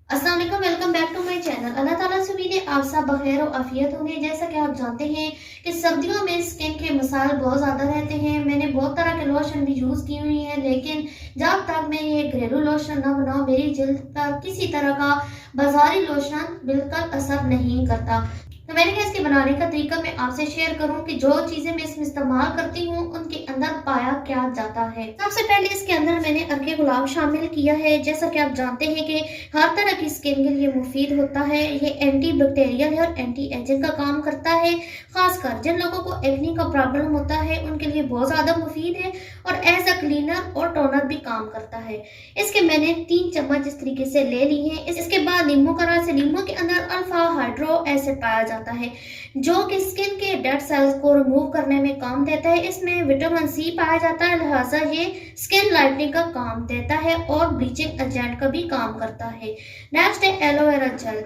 अस्सलाम वालेकुम, welcome back to my channel. Allah ताला से उम्मीद है आप सब बखैर और आफियत होंगे। जैसा कि आप जानते हैं कि सर्दियों में स्किन के मसाइल बहुत ज़्यादा रहते हैं। मैंने बहुत तरह के लोशन भी यूज़ की हुई हैं, लेकिन जब तक मैं ये घरेलू लोशन न बनाऊं मेरी जल्द पर किसी तरह का बाजारी लोशन बिल्कुल असर नहीं करता। तो मैंने कहा इसके बनाने का तरीका मैं आपसे शेयर करूं कि जो चीजें मैं इसमें इस्तेमाल करती हूं उनके अंदर पाया क्या जाता है। सबसे पहले इसके अंदर मैंने अर्के गुलाब शामिल किया है। जैसा कि आप जानते हैं कि हर तरह की स्किन के लिए मुफीद होता है। ये एंटी बैक्टीरियल है और एंटी एजिंग का काम करता है। खासकर जिन लोगों को एक्ने का प्रॉब्लम होता है उनके लिए बहुत ज्यादा मुफीद है और एज अ क्लीनर और टोनर भी काम करता है। इसके मैंने 3 चम्मच इस तरीके से ले ली है। इसके बाद नींबू का रस, नींबू के अंदर अल्फा हाइड्रो एसिड पाया जाता है जो कि स्किन के डेड सेल्स को रिमूव करने में काम देता है। इसमें विटामिन सी पाया जाता है, लिहाजा ये स्किन लाइटनिंग का काम देता है और ब्लीचिंग एजेंट का भी काम करता है। नेक्स्ट है एलोवेरा जेल।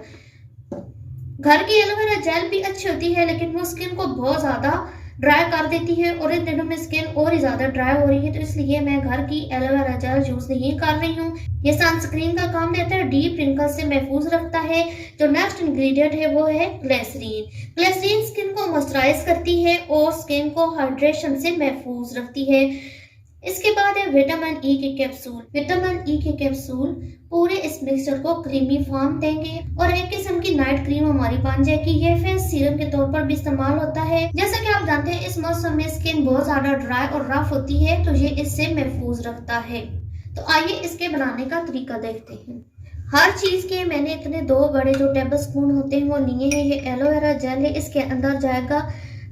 घर की एलोवेरा जेल भी अच्छी होती है लेकिन वो स्किन को बहुत ज्यादा ड्राई कर देती है और इन दिनों में स्किन और ही ज्यादा ड्राई हो रही है, तो इसलिए मैं घर की एलोवेरा जेल यूज नहीं कर रही हूँ। ये सनस्क्रीन का काम देता है, डीप रिंकल से महफूज रखता है। जो नेक्स्ट इंग्रेडिएंट है वो है ग्लिसरीन। ग्लिसरीन स्किन को मॉइस्चराइज करती है और स्किन को हाइड्रेशन से महफूज रखती है। इसके बाद है विटामिन ई के कैप्सूल। विटामिन ई के कैप्सूल पूरे इस मिक्सचर को क्रीमी फॉर्म देंगे और एक किस्म की नाइट क्रीम हमारी बन जाएगी। ये फेस सीरम के तौर पर भी इस्तेमाल होता है। जैसा कि आप जानते हैं इस मौसम में स्किन बहुत ज्यादा ड्राई और रफ होती है, तो ये इससे महफूज रखता है। तो आइए इसके बनाने का तरीका देखते हैं। हर चीज के मैंने इतने 2 बड़े जो टेबल स्पून होते हैं वो लिए हैं। ये एलोवेरा जेल है, इसके अंदर जाएगा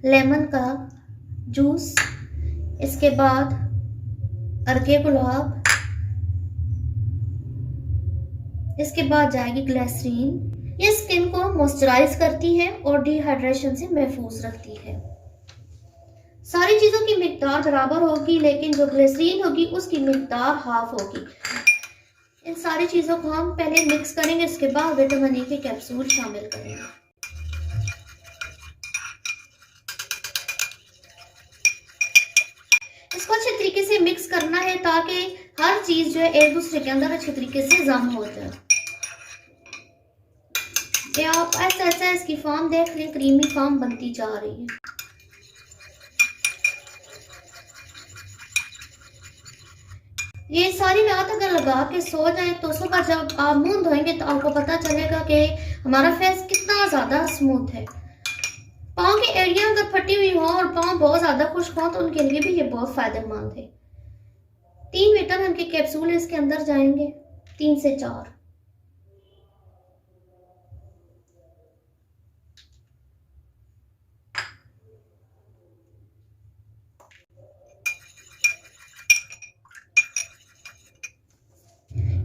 लेमन का जूस, इसके बाद अर्के गुलाब, इसके बाद जाएगी ग्लिसरीन। ये स्किन को मॉइस्चराइज करती है और डिहाइड्रेशन से महफूज रखती है। सारी चीजों की मिकदार बराबर होगी लेकिन जो ग्लिसरीन होगी उसकी मिकदार हाफ होगी। इन सारी चीजों को हम पहले मिक्स करेंगे, इसके बाद विटामिन ई के कैप्सूल शामिल करेंगे। इसको अच्छे तरीके से मिक्स करना है ताकि हर चीज जो है एक दूसरे के अंदर अच्छे तरीके से जम हो जाए। ये आप ऐसा ऐसा इसकी फॉर्म देख लें, क्रीमी फॉर्म बनती जा रही है। ये सारी रात अगर लगा के सो जाए तो सुबह जब आप मुंह धोएंगे तो आपको पता चलेगा कि हमारा फेस कितना ज्यादा स्मूथ है। पाँव की एड़ियां अगर फटी हुई हो और पाँव बहुत ज्यादा खुश्क हो तो उनके लिए भी ये बहुत फायदेमंद है। 3 विटामिन के कैप्सूल इसके अंदर जाएंगे, 3 से 4।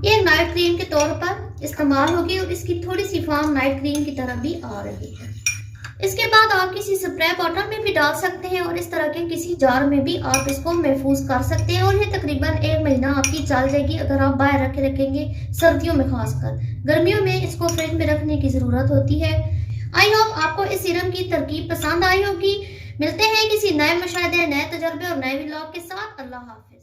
ये नाइट क्रीम के तौर पर इस्तेमाल होगी और इसकी थोड़ी सी फॉर्म नाइट क्रीम की तरह भी आ रही है। इसके बाद आप किसी स्प्रे बॉटल में भी डाल सकते हैं और इस तरह के किसी जार में भी आप इसको महफूज कर सकते हैं और ये तकरीबन 1 महीना आपकी चल जाएगी अगर आप बाहर रखे रखेंगे, सर्दियों में खासकर। गर्मियों में इसको फ्रिज में रखने की जरूरत होती है। आई होप आपको इस सीरम की तरकीब पसंद आई होगी। मिलते हैं किसी नए मुशाहिदे, नए तजर्बे और नए व्लॉग के साथ। अल्लाह हाफिज।